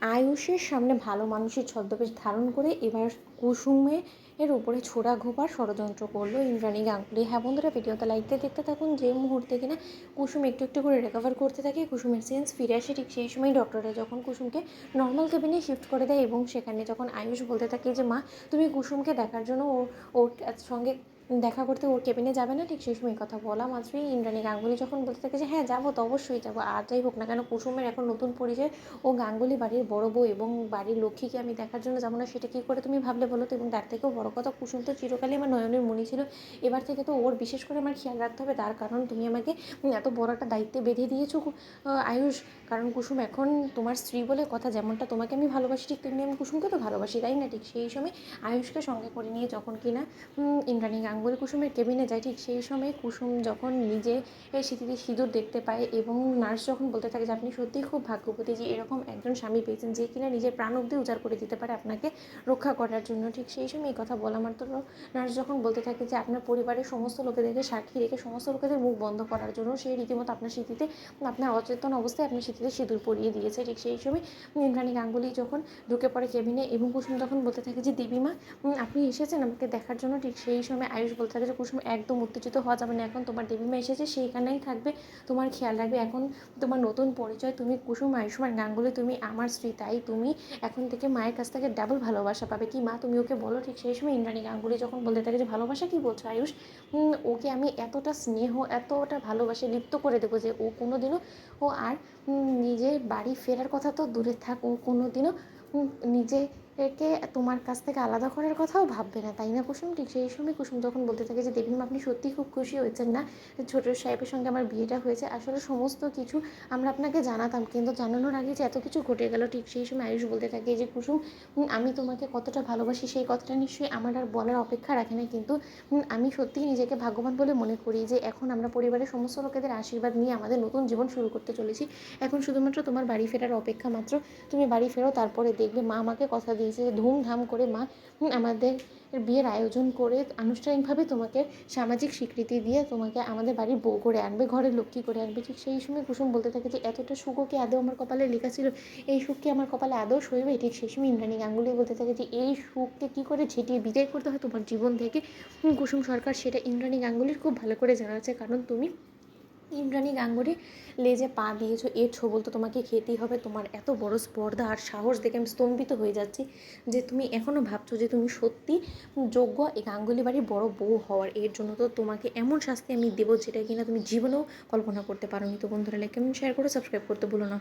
আয়ুষের সামনে ভালো মানুষের ছদ্মবেশ ধারণ করে এবার কুসুমের উপরে ছোড়া ঘোপার ষড়যন্ত্র করলো ইন্দ্রাণী গাঙ্গুলি। হ্যাঁ বন্ধুরা, ভিডিওতে লাইক দেখতে থাকুন। যে মুহূর্তে কিনা কুসুম একটু একটু করে রিকভার করতে থাকে, কুসুমের সেন্স ফিরে আসে, ঠিক সেই সময় ডক্টররা যখন কুসুমকে নর্মাল কেবিনে শিফট করে দেয় এবং সেখানে যখন আয়ুষ বলতে থাকে যে মা তুমি কুসুমকে দেখার জন্য ওর সঙ্গে দেখা করতে ওর কেবিনে যাবে না, ঠিক সেই সময় কথা বলা মাত্রই ইন্দ্রাণী গাঙ্গুলি যখন বলতে থাকে যে হ্যাঁ যাবো তো, অবশ্যই যাবো। আর যাই হোক না কেন, কুসুমের এখন নতুন পরিচয়, ও গাঙ্গুলি বাড়ির বড় বউ এবং বাড়ির লক্ষ্মীকে আমি দেখার জন্য যাবো না, সেটা কী করে তুমি ভাবলে বলো তো? এবং তার থেকেও বড় কথা, কুসুম তো চিরকালই আমার নয়নের মণি ছিল, এবার থেকে তো ওর বিশেষ করে আমার খেয়াল রাখতে হবে। তার কারণ তুমি আমাকে এত বড় একটা দায়িত্বে বেঁধে দিয়েছো আয়ুষ। কারণ কুসুম এখন তোমার স্ত্রী বলে কথা, যেমনটা তোমাকে আমি ভালোবাসি ঠিক তেমনি আমি কুসুমকে তো ভালোবাসি, তাই না? ঠিক সেই সময় আয়ুষকে সঙ্গে করে নিয়ে যখন কিনা ইন্দ্রাণী গাঙ্গুলি কুসুমের কেবিনে যায়, ঠিক সেই সময় কুসুম যখন নিজে স্মৃতিতে সিঁদুর দেখতে পায় এবং নার্স যখন বলতে থাকে যে আপনি সত্যিই খুব ভাগ্যবতী যে এরকম একজন স্বামী পেয়েছেন যে কিনা নিজের প্রাণ অবধি উজাড় করে দিতে পারে আপনাকে রক্ষা করার জন্য, ঠিক সেই সময় এই কথা বলা মাত্র নার্স যখন বলতে থাকে যে আপনার পরিবারের সমস্ত লোকেদেরকে সাক্ষী রেখে সমস্ত লোকেদের মুখ বন্ধ করার জন্য সেই রীতিমতো আপনার স্মৃতিতে, আপনার অচেতন অবস্থায় আপনার স্মৃতিতে সিঁদুর পরিয়ে দিয়েছে, ঠিক সেই সময় ইন্দ্রাণী গাঙ্গুলি যখন ঢুকে পড়ে কেবিনে এবং কুসুম তখন বলতে থাকে যে দেবীমা আপনি এসেছেন আমাকে দেখার জন্য, ঠিক সেই সময় আয়ুষ বলতে থাকে যে কুসুম একদম উত্তেজিত হওয়া যাবে না, এখন তোমার দেবীমা এসেছে সেইখানেই থাকবে, তোমার খেয়াল রাখবে, এখন তোমার নতুন পরিচয়, তুমি কুসুম আয়ুষ্মান গাঙ্গুলি, তুমি আমার স্ত্রী, তাই তুমি এখন থেকে মায়ের কাছ থেকে ডাবল ভালোবাসা পাবে, কি মা তুমি ওকে বলো। ঠিক সেই সময় ইন্দ্রাণী গাঙ্গুলি যখন বলতে থাকে যে ভালোবাসা কী বলছো আয়ুষ, ওকে আমি এতটা স্নেহ এতটা ভালোবাসে লিপ্ত করে দেবো যে ও কোনোদিনও ও আর নিজের বাড়ি ফেরার কথা তো দূরে থাক, ও কোনোদিনও নিজেকে তোমার কাছ থেকে আলাদা করার কথাও ভাববে না, তাই না কুসুম? ঠিক সেই সময় কুসুম তখন বলতে থাকে যে দেবীমা আপনি সত্যিই খুব খুশি হয়েছেন না ছোট সাহেবের সঙ্গে আমার বিয়েটা হয়েছে? আসলে সমস্ত কিছু আমরা আপনাকে জানাতাম, কিন্তু জানানোর আগে যে এত কিছু ঘটে গেল। ঠিক সেই সময় আয়ুষ বলতে থাকে যে কুসুম আমি তোমাকে কতটা ভালোবাসি সেই কথাটা নিশ্চয়ই আমার আর বলার অপেক্ষা রাখে না, কিন্তু আমি সত্যিই নিজেকে ভাগ্যবান বলে মনে করি যে এখন আমরা পরিবারের সমস্ত লোকেদের আশীর্বাদ নিয়ে আমাদের নতুন জীবন শুরু করতে চলেছি। এখন শুধুমাত্র তোমার বাড়ি ফেরার অপেক্ষা মাত্র, তুমি বাড়ি ফেরো, তারপরে দেখবে মা আমাকে কথা দিয়েছে যে ধুমধাম করে মা আমাদের বিয়ের আয়োজন করে আনুষ্ঠানিকভাবে তোমাকে সামাজিক স্বীকৃতি দিয়ে তোমাকে আমাদের বাড়ির বউ করে আনবে, ঘরের লক্ষ্মী করে আনবে। ঠিক সেই সময় কুসুম বলতে থাকে যে এতটা সুখও কি আদৌ আমার কপালে লেখা ছিল, এই সুখ কি আমার কপালে আদৌ সইবে? ঠিক সেই সময় ইন্দ্রাণী গাঙ্গুলি বলতে থাকে যে এই সুখকে কী করে ঝেঁটিয়ে বিদায় করতে হয় তোমার জীবন থেকে কুসুম সরকার, সেটা ইন্দ্রাণী গাঙ্গুলির খুব ভালো করে জানা আছে, কারণ তুমি ইন্দ্রাণী গাঙ্গুলি লেজে পা দিয়েছো, এর ছোবল তো তোমাকে খেতেই হবে। তোমার এত বড় স্পর্ধা আর সাহস দেখে আমি স্তম্ভিত হয়ে যাচ্ছি যে তুমি এখনও ভাবছো যে তুমি সত্যি যোগ্য এই গাঙ্গুলি বাড়ির বড় বউ হওয়ার। এর জন্য তো তোমাকে এমন শাস্তি আমি দেবো যেটা কিনা তুমি জীবনেও কল্পনা করতে পারোনি। তো বন্ধুরা লাইক কমেন্ট শেয়ার করে সাবস্ক্রাইব করতে ভুলো না।